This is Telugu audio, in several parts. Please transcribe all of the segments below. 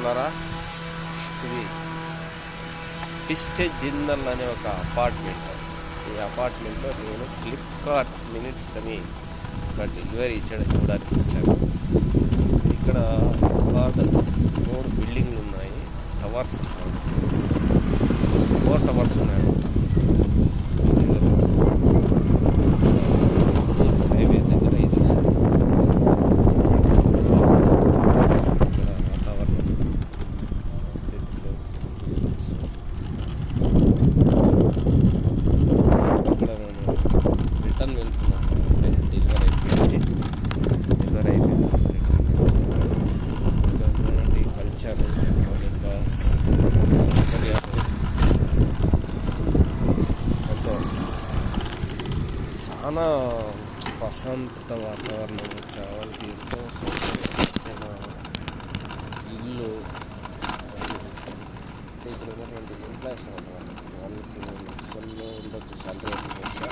చూస్తున్నారా, ఇది పిస్టే జిందల్ అనే ఒక అపార్ట్మెంట్. ఈ అపార్ట్మెంట్లో నేను ఫ్లిప్కార్ట్ మినిట్స్ అని ఒక డెలివరీ ఇవ్వడానికి వచ్చాను. ఇక్కడ 3 బిల్డింగ్లు ఉన్నాయి, టవర్స్ 4 టవర్స్ ఉన్నాయి. హైవే దగ్గర ఇది వాతావరణం, చెట్లు. ఇక్కడ నేను రిటర్న్ వెళ్తున్నాను, డెలివరీ అయిపోయింది. కల్చర్ చాలా ప్రశాంతత వాతావరణం, కావాలంటే ఎంతో ఇల్లు. ఇక్కడ ఉన్నటువంటి ఎంప్లాయీస్ అన్నమాట, వాళ్ళకి నక్సల్లో ఉండొచ్చు శాంతివంతం వచ్చా.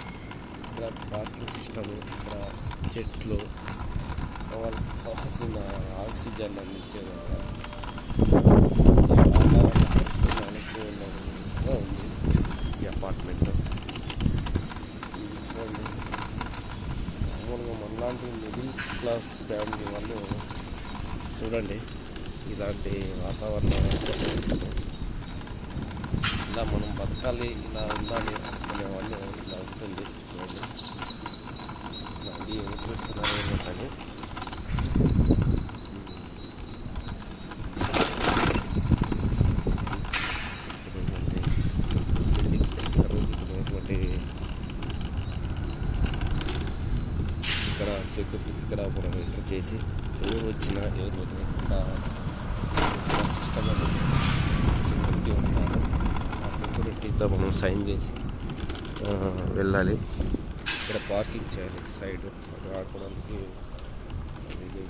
ఇక్కడ పార్కింగ్ సిస్టమ్, ఇక్కడ చెట్లు, వాళ్ళకి కావాల్సిన ఆక్సిజన్ అందించేదన్నమాట. చాలా అనుకూలంగా ఉంది ఈ అపార్ట్మెంట్. మామూలుగా మనలాంటి మిడిల్ క్లాస్ ఫ్యామిలీ వాళ్ళు చూడండి, ఇలాంటి వాతావరణం ఇలా మనం బతకాలి, ఇలా ఉండాలి అనుకునే వాళ్ళు ఇలా ఉంటుంది. చూడండి, అది ఏమి చూస్తున్నారు ఏమంటే ఇక్కడ సెక్యూరిటీ, ఇక్కడ మనం ఎంటర్ చేసి ఎవరు వచ్చినా ఎవరు వదిలేకుండా సిస్టమ్ సెక్యూరిటీ ఉంటారు. ఆ సెక్యూరిటీతో మనం సైన్ చేసి వెళ్ళాలి. ఇక్కడ పార్కింగ్ చేయాలి సైడ్. ఆడుకోవడానికి ఇది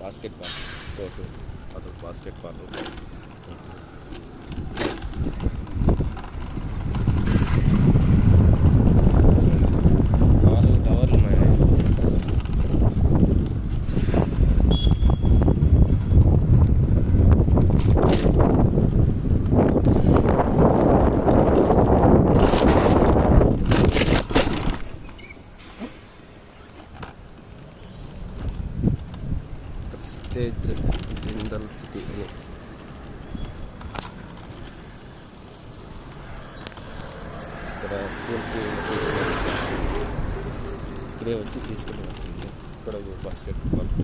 బాస్కెట్ బాల్ కోర్టు, అదొక బాస్కెట్ బాల్. 4 టవర్లు ఉన్నాయి. ప్రెస్టేజ్ జిందల్ సిటీ అని. ఇక్కడ స్కూల్కి ఇక్కడే వచ్చి తీసుకుని వస్తుంది. ఇక్కడ బాస్కెట్ బాల్